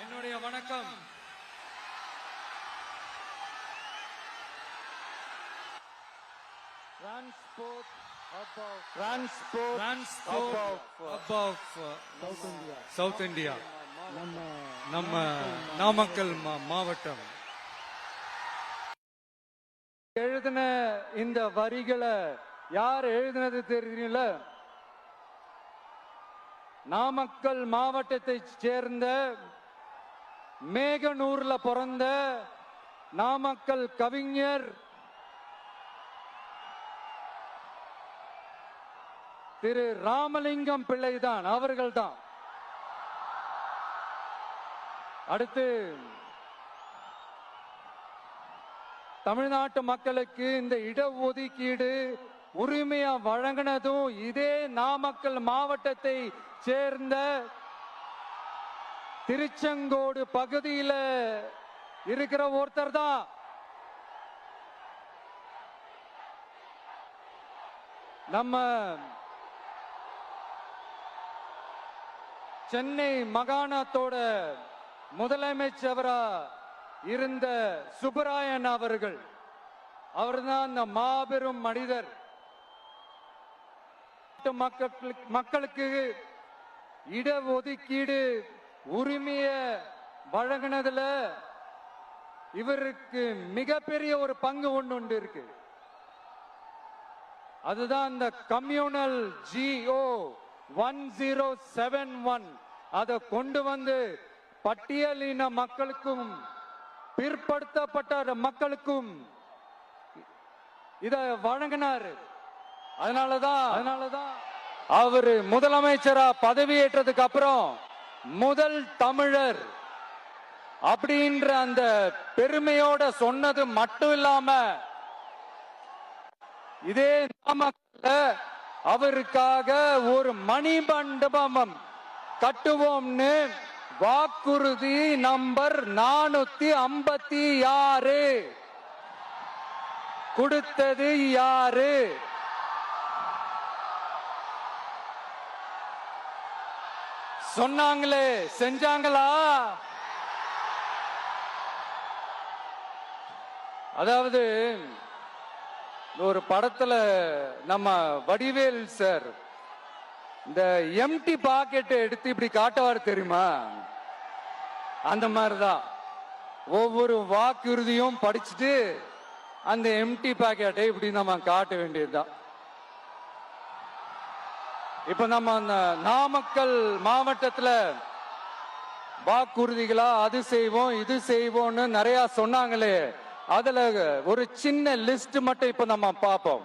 என்னுடைய வணக்கம். South India நம்ம நாமக்கல் மாவட்டம். எழுதின இந்த வரிகளை யார் எழுதினது தெரியுங்கள? நாமக்கல் மாவட்டத்தை சேர்ந்த மேகனூர்ல பிறந்த நாமக்கல் கவிஞர் திரு ராமலிங்கம் பிள்ளைதான், அவர்கள்தான். அடுத்து தமிழ்நாட்டு மக்களுக்கு இந்த இடஒதுக்கீடு உரிமையா வழங்கினதும் இதே நாமக்கல் மாவட்டத்தை சேர்ந்த திருச்செங்கோடு பகுதியில இருக்கிற ஒருத்தர் தான். நம்ம சென்னை மாகாணத்தோட முதலமைச்சரா இருந்த சுப்பராயன் அவர்கள். அவர்தான் அந்த மாபெரும் மனிதர். மக்களுக்கு இடஒதுக்கீடு உரிமைய வழங்கினதுல இவருக்கு மிகப்பெரிய ஒரு பங்கு ஒன்று இருக்கு. அதுதான் இந்த கம்யூனல் GO 1071 அதை கொண்டு வந்து பட்டியலின மக்களுக்கும் பிற்படுத்தப்பட்ட மக்களுக்கும் இத வழங்கினார். அதனாலதான் அவரு முதலமைச்சரா பதவியேற்றதுக்கு அப்புறம் முதல் தமிழர் அப்படின்ற அந்த பெருமையோட சொன்னது மட்டும் இல்லாம இதே நாமக்கல்ல அவருக்காக ஒரு மணிமண்டபம் கட்டுவோம்னு வாக்குறுதி நம்பர் 456 கொடுத்தது யாரு? சொன்னாங்களே, செஞ்சாங்களா? அதாவது ஒரு படத்துல நம்ம வடிவேல் சார் இந்த எம்டி பாக்கெட் எடுத்து இப்படி காட்டுவார் தெரியுமா? அந்த மாதிரிதான் ஒவ்வொரு வாக்குறுதியும் படிச்சுட்டு அந்த எம்டி பாக்கெட்டை இப்படி நம்ம காட்ட வேண்டியதுதான். இப்ப நம்ம அந்த நாமக்கல் மாவட்டத்துல வாக்குறுதிகளா அது செய்வோம் இது செய்வோம்னு நிறைய சொன்னாங்களே, அதுல ஒரு சின்ன லிஸ்ட் மட்டும் இப்ப நம்ம பார்ப்போம்.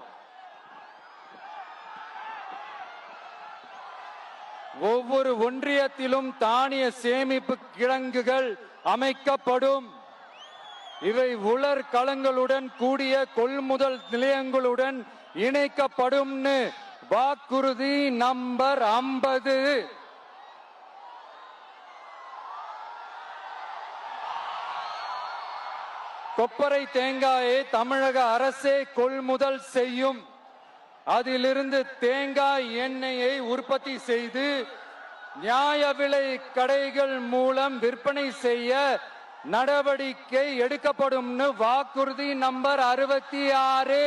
ஒவ்வொரு ஒன்றியத்திலும் தானிய சேமிப்பு கிடங்குகள் அமைக்கப்படும். இவை உலர் களங்களுடன் கூடிய கொள்முதல் நிலையங்களுடன் இணைக்கப்படும். வாக்குறுதி நம்பர் 50. கொப்பரை தேங்காயை தமிழக அரசே கொள்முதல் செய்யும். அதிலிருந்து தேங்காய் எண்ணெயை உற்பத்தி செய்து நியாய விலை கடைகள் மூலம் விற்பனை செய்ய நடவடிக்கை எடுக்கப்படும். வாக்குறுதி நம்பர் 66.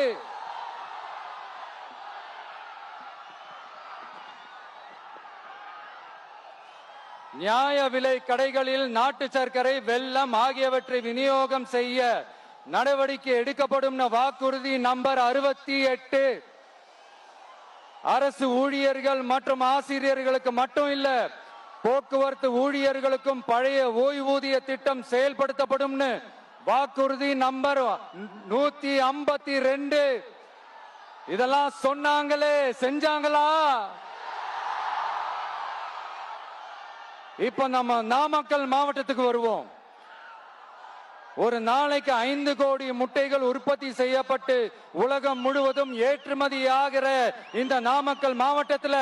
நியாய விலை கடைகளில் நாட்டு சர்க்கரை, வெல்லம் ஆகியவற்றை விநியோகம் செய்ய நடவடிக்கை எடுக்கப்படும். வாக்குறுதி நம்பர் 68. அரசு ஊழியர்கள் மற்றும் ஆசிரியர்களுக்கு மட்டும் இல்ல, போக்குவரத்து ஊழியர்களுக்கும் பழைய ஓய்வூதிய திட்டம் செயல்படுத்தப்படும். வாக்குறுதி நம்பர் 152. இதெல்லாம் சொன்னாங்களே, செஞ்சாங்களா? இப்ப நம்ம நாமக்கல் மாவட்டத்துக்கு வருவோம். ஒரு நாளைக்கு 5 கோடி முட்டைகள் உற்பத்தி செய்யப்பட்டு உலகம் முழுவதும் ஏற்றுமதியாகிற இந்த நாமக்கல் மாவட்டத்தில்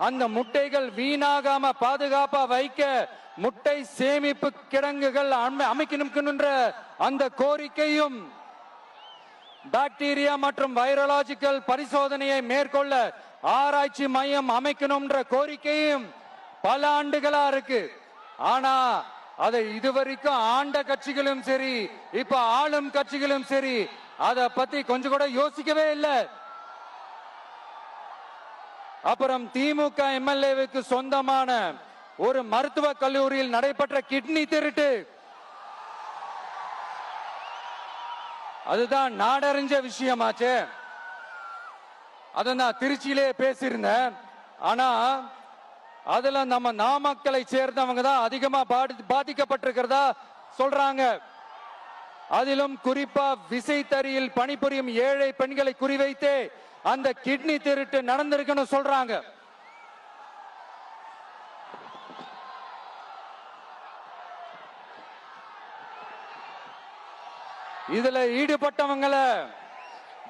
அந்த முட்டைகள் வீணாகாம பாதுகாப்பா வைக்க முட்டை சேமிப்பு கிடங்குகள் அமைக்கணும்ன்ற அந்த கோரிக்கையும், பாக்டீரியா மற்றும் வைரலாஜிக்கல் பரிசோதனையை மேற்கொள்ள ஆராய்ச்சி மையம் அமைக்கணும்ன்ற கோரிக்கையும் பல ஆண்டுகளா இருக்கு. ஆனா அதை இதுவரைக்கும் ஆண்ட கட்சிகளும் சரி, இப்ப ஆளும் கட்சிகளும் சரி, அத பத்தி கொஞ்சம் கூட யோசிக்கவே இல்லை. அப்புறம் திமுக எம்எல்ஏவுக்கு சொந்தமான ஒரு மருத்துவ கல்லூரியில் நடைபெற்ற கிட்னி திருட்டு, அதுதான் நாடறிஞ்ச விஷயமாச்சு. அத நான் திருச்சியிலே பேசியிருந்தேன். ஆனா அதுல நம்ம நாமக்கலை சேர்ந்தவங்க தான் அதிகமா பாதிக்கப்பட்டிருக்கிறதா சொல்றாங்க. அதிலும் குறிப்பா விசைத்தறியில் பணிபுரியும் ஏழை பெண்களை குறிவைத்து அந்த கிட்னி திருட்டு நடந்திருக்குன்னு சொல்றாங்க. இதுல ஈடுபட்டவங்களை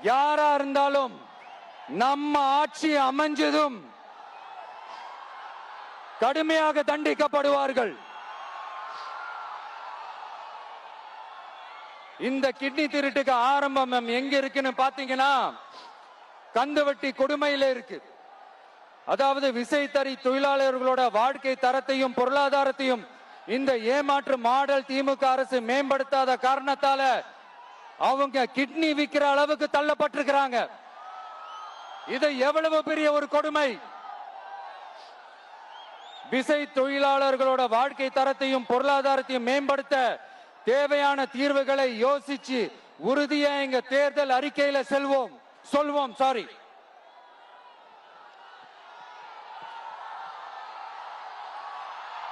யாரா இருந்தாலும் நம்ம ஆட்சி அமைஞ்சதும் கடுமையாக தண்டிக்கப்படுவார்கள். இந்த கிட்னி திருட்டுக்கு ஆரம்பம் எங்க இருக்குன்னு பாத்தீங்கன்னா கந்துவட்டி கொடுமையில இருக்கு. அதாவது விசைத்தறி தொழிலாளர்களோட வாழ்க்கை தரத்தையும் பொருளாதாரத்தையும் இந்த ஏமாற்று மாடல் திமுக அரசு மேம்படுத்தாத காரணத்தால அவங்க கிட்னி விற்கிற அளவுக்கு தள்ளப்பட்டிருக்கிறாங்க. இது எவ்வளவு பெரிய ஒரு கொடுமை! விசை தொழிலாளர்களோட வாழ்க்கை தரத்தையும் பொருளாதாரத்தையும் மேம்படுத்த தேவையான தீர்வுகளை யோசிச்சு உறுதியா எங்க தேர்தல் அறிக்கையில சொல்வோம்.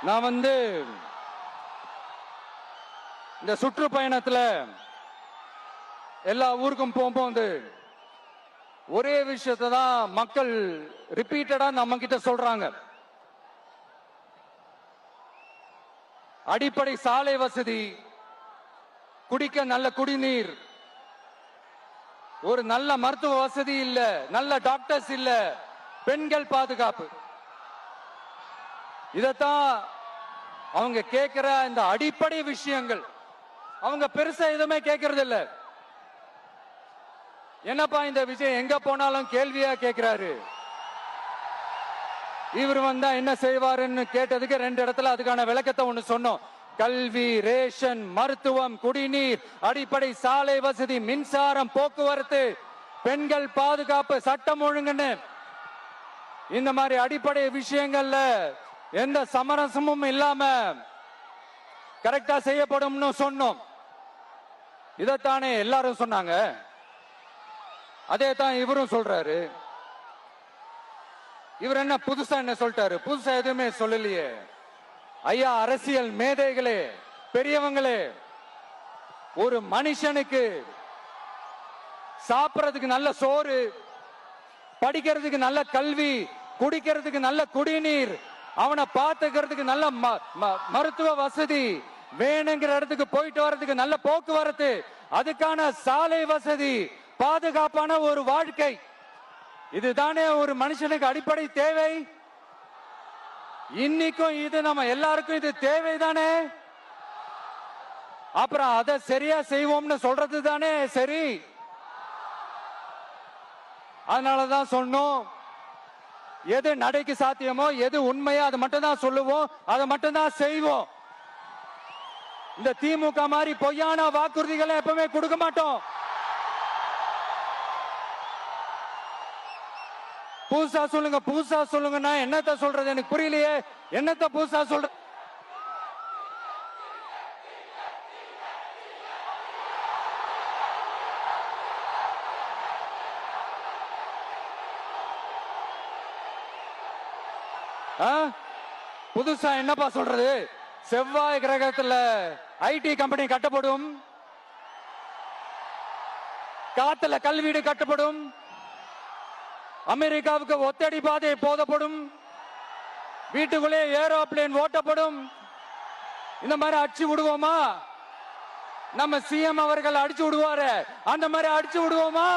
நான் இந்த சுற்றுப்பயணத்துல எல்லா ஊருக்கும் போகும்போது ஒரே விஷயத்தை தான் மக்கள் ரிப்பீட்டடா நம்ம கிட்ட சொல்றாங்க. அடிப்படை சாலை வசதி, குடிக்க நல்ல குடிநீர், ஒரு நல்ல மருத்துவ வசதி இல்ல, நல்ல டாக்டர்ஸ் இல்ல, பெண்கள் பாதுகாப்பு. இதத்தான் அவங்க கேட்கிற இந்த அடிப்படை விஷயங்கள். அவங்க பெருசா எதுவுமே கேட்கறது இல்ல. என்னப்பா இந்த விஜய் எங்க போனாலும் கேள்வியா கேட்கிறாரு, இவர் வந்தா என்ன செய்வாருன்னு கேட்டதுக்கு 2 இடத்துல அதுக்கான விளக்கத்தை ஒண்ணு சொன்னோம். கல்வி, ரேஷன், மருத்துவம், குடிநீர், அடிப்படை சாலை வசதி, மின்சாரம், போக்குவரத்து, பெண்கள் பாதுகாப்பு, சட்டம் ஒழுங்குன்னு இந்த மாதிரி அடிப்படை விஷயங்கள்ல எந்த சமரசமும் இல்லாம கரெக்டா செய்யப்படும்னு சொன்னோம். இதத்தானே எல்லாரும் சொன்னாங்க, அதே தான் இவரும் சொல்றாரு. இவர் என்ன புதுசா என்ன சொல்லிட்டாரு? புதுசா எதுவுமே சொல்லலையே. ஐயா, அரசியல் மேதைகளே, பெரியவங்களே, ஒரு மனுஷனுக்கு சாப்பிடறதுக்கு நல்ல சோறு, படிக்கிறதுக்கு நல்ல கல்வி, குடிக்கிறதுக்கு நல்ல குடிநீர், அவனை பார்த்துக்கிறதுக்கு நல்ல மருத்துவ வசதி, வேணுங்கிற இடத்துக்கு போயிட்டு வர்றதுக்கு நல்ல போக்குவரத்து, அதுக்கான சாலை வசதி, பாதுகாப்பான ஒரு வாழ்க்கை, இதுதானே ஒரு மனுஷனுக்கு அடிப்படை தேவை. இன்னைக்கும் இது நம்ம எல்லாருக்கும் இது தேவைதானே. அப்புறம் அதை சரியா செய்வோம்னு சொல்றது தானே சரி. அதனாலதான் சொன்னோம், எது நடைக்கு சாத்தியமோ, எது உண்மையோ அதை மட்டும் தான் சொல்லுவோம், அதை மட்டும் தான் செய்வோம். இந்த திமுக மாதிரி பொய்யான வாக்குறுதிகளை எப்பவுமே கொடுக்க மாட்டோம். புதுசா சொல்லுங்கன்னா என்னத்த சொல்றது எனக்கு புரியலையே. என்னத்த புதுசா சொல்ற? புதுசா என்னப்பா சொல்றது? செவ்வாய் கிரகத்துல ஐடி கம்பெனி கட்டப்படும், காத்துல கல்வீடு கட்டப்படும், அமெரிக்காவுக்கு ஒத்தடி பாதை போதப்படும், வீட்டுக்குள்ளே ஏரோப்ளேன் ஓட்டப்படும். இந்த மாதிரி அடிச்சு விடுவோமா? நம்ம சிஎம் அவர்கள் அடிச்சு விடுவாரு, அந்த மாதிரி அடிச்சு விடுவோமா?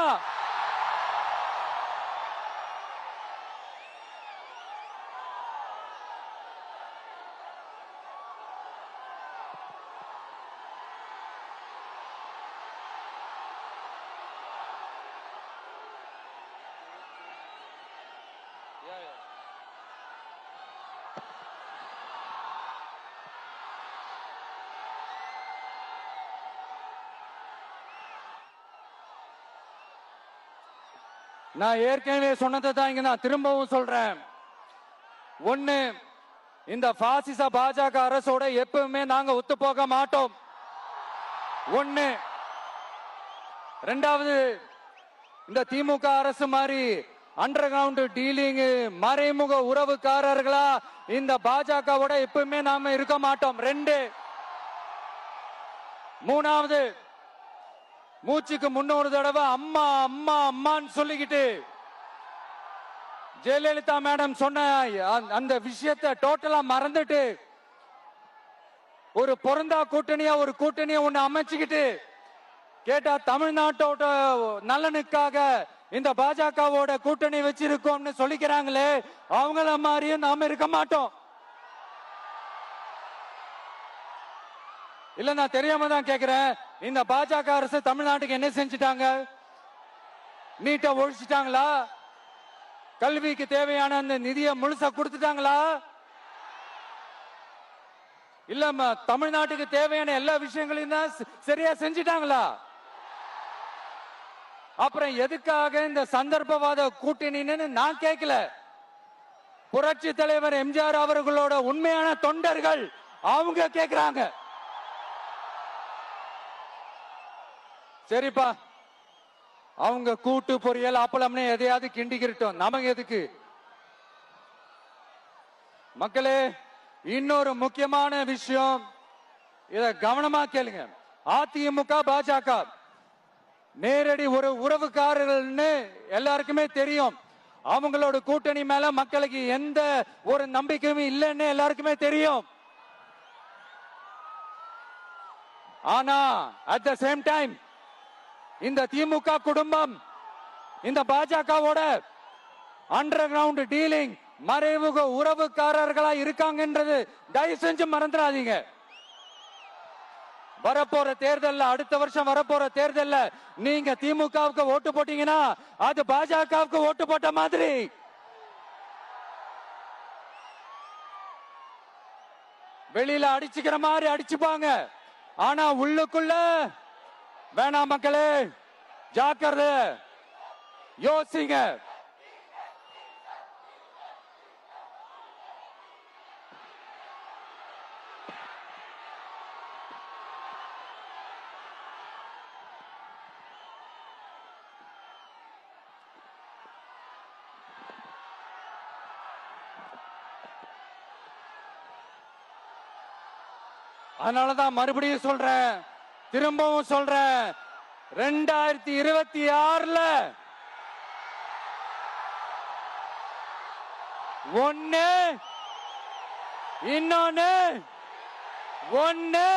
நான் ஏற்கனவே சொன்னதை தான் இங்க நான் திரும்பவும் சொல்றேன். ஒண்ணு, இந்த பாசிச பாஜக அரசோட எப்பவுமே நாங்க ஒத்து போக மாட்டோம். ஒண்ணு. ரெண்டாவது, இந்த திமுக அரசு மாதிரி அண்டர் கிரவுண்ட் டீலிங், மறைமுக உறவுக்காரர்களா இந்த பாஜகவோட எப்பவுமே நாம இருக்க மாட்டோம். ரெண்டு. மூணாவது, மூச்சுக்கு முன்னொரு தடவை அம்மா அம்மா அம்மான்னு சொல்லிக்கிட்டு ஜெயலலிதா மேடம் சொன்ன அந்த விஷயத்தை டோட்டலா மறந்துட்டு ஒரு பொருந்தா கூட்டணியா ஒரு கூட்டணியை ஒண்ணு அமைச்சுக்கிட்டு கேட்டா தமிழ்நாட்டோட நலனுக்காக இந்த பாஜகவோட கூட்டணி வச்சிருக்கோம்னு சொல்லிக்கிறாங்களே, அவங்கள மாதிரியும் நாம இருக்க மாட்டோம். இல்ல, நான் தெரியாம தான் கேக்குறேன். இந்த பாஜக அரசு தமிழ்நாட்டுக்கு என்ன செஞ்சுட்டாங்க? நீட்டை ஒழிச்சிட்டாங்களா? கல்விக்கு தேவையான அந்த நிதியை முழுசா கொடுத்துட்டாங்களா? இல்ல, தமிழ்நாட்டுக்கு தேவையான எல்லா விஷயங்களையும் தான் சரியா செஞ்சிட்டாங்களா? அப்புறம் எதுக்காக இந்த சந்தர்ப்பவாத கூட்டணின்னு நான் கேட்கல. புரட்சி தலைவர் எம்ஜிஆர் அவர்களோட உண்மையான தொண்டர்கள் அவங்க கேக்குறாங்க. சரிப்பா, அவங்க கூட்டு பொரியல் அப்பளம்னு எதையாவது கிண்டிக்கிட்டோம், நமக்கு எதுக்கு? மக்களே, இன்னொரு முக்கியமான விஷயம், இத கவனமா கேளுங்க. அதிமுக பாஜக நேரடி ஒரு உறவுக்காரர்கள்னு எல்லாருக்குமே தெரியும். அவங்களோட கூட்டணி மேல மக்களுக்கு எந்த ஒரு நம்பிக்கையும் இல்லைன்னு எல்லாருக்குமே தெரியும். ஆனா அட் த சேம் டைம் இந்த திமுக குடும்பம் இந்த பாஜகவோட அண்டர் கிரவுண்ட் டீலிங், மறைமுக உறவுக்காரர்களா இருக்காங்கன்றது தயவு செஞ்சு மறந்துடாதீங்க. வரப்போற தேர்தல்ல, அடுத்த வருஷம் வரப்போற தேர்தல்ல நீங்க திமுகவுக்கு ஓட்டு போட்டீங்கன்னா அது பாஜகவுக்கு ஓட்டு போட்ட மாதிரி. வெளியில அடிச்சுக்கிற மாதிரி அடிச்சுப்பாங்க, ஆனா உள்ளுக்குள்ள வேணாம். மக்களே, ஜாக்கிரதை, யோசிங்க. அதனாலதான் மறுபடியும் சொல்றேன், திரும்பவும் சொல்றேன், 2026 ஒண்ணு, இன்னொன்னு, ஒண்ணு,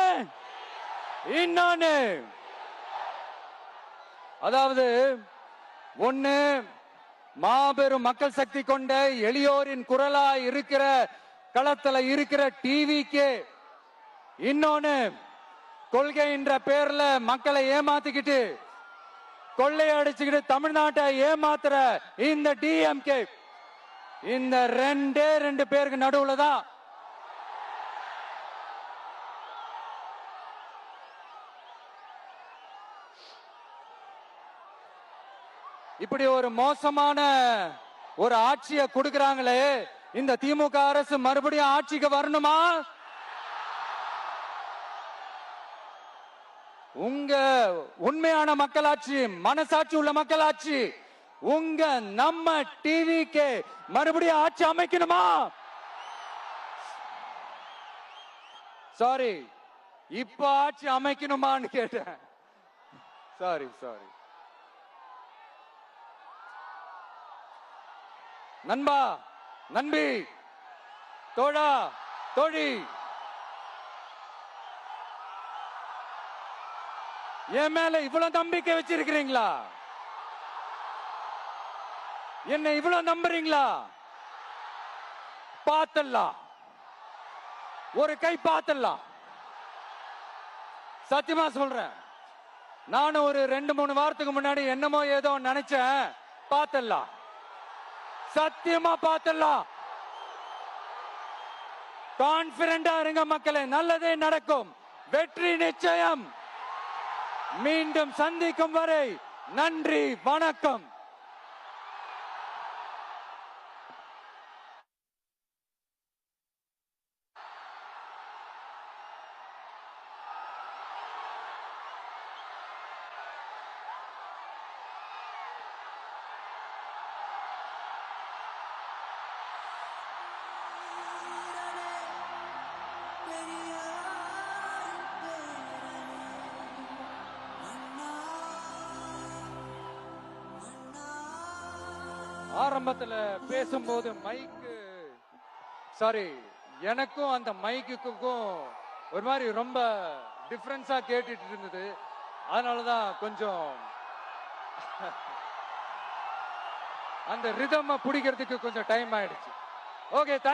இன்னொன்னு. அதாவது ஒண்ணு, மாபெரும் மக்கள் சக்தி கொண்ட எளியோரின் குரலா இருக்கிற களத்துல இருக்கிற டிவிக்கு, இன்னொன்னு கொள்கை என்ற பேர்ல மக்களை ஏமாத்திக்கிட்டு கொள்ளையடிச்சுக்கிட்டு தமிழ்நாட்டை ஏமாத்துற இந்த டிஎம்கே. இந்த ரெண்டு பேருக்கு நடுவுல தான் இப்படி ஒரு மோசமான ஒரு ஆட்சியை கொடுக்கறாங்களே, இந்த திமுக அரசு மறுபடியும் ஆட்சிக்கு வரணுமா? உங்க உண்மையான மக்களாட்சி, மனசாட்சி உள்ள மக்களாட்சி, உங்க நம்ம டிவிக்கு மறுபடியும் ஆட்சி அமைக்கணுமா? சாரி, இப்ப ஆட்சி அமைக்கணுமான்னு கேட்டேன். சாரி. நண்பா, நண்பி, தோழா, தோழி, என் மேல இவ்வளவு நம்பிக்கை வச்சிருக்கிறீங்களா? என்ன இவ்வளவு நம்புறீங்களா? பார்த்தலாம், ஒரு கை பார்த்தலாம். சத்தியமா சொல்றேன், நானும் ஒரு 2-3 வாரத்துக்கு முன்னாடி என்னமோ ஏதோ நினைச்சேன். பார்த்தலாம், சத்தியமா பார்த்தலாம். கான்பிடண்டா இருங்க மக்களே, நல்லதே நடக்கும், வெற்றி நிச்சயம். மீண்டும் சந்திக்கும் வரை நன்றி, வணக்கம். ஆரம்பத்துல பேசும்போது சாரி, எனக்கும் அந்த மைக்குக்கும் ஒரு மாதிரி ரொம்ப டிஃபரன்ஸா கேட்டுட்டு இருந்தது. அதனாலதான் கொஞ்சம் அந்த ரிதம் பிடிக்கிறதுக்கு கொஞ்சம் டைம் ஆயிடுச்சு. ஓகே.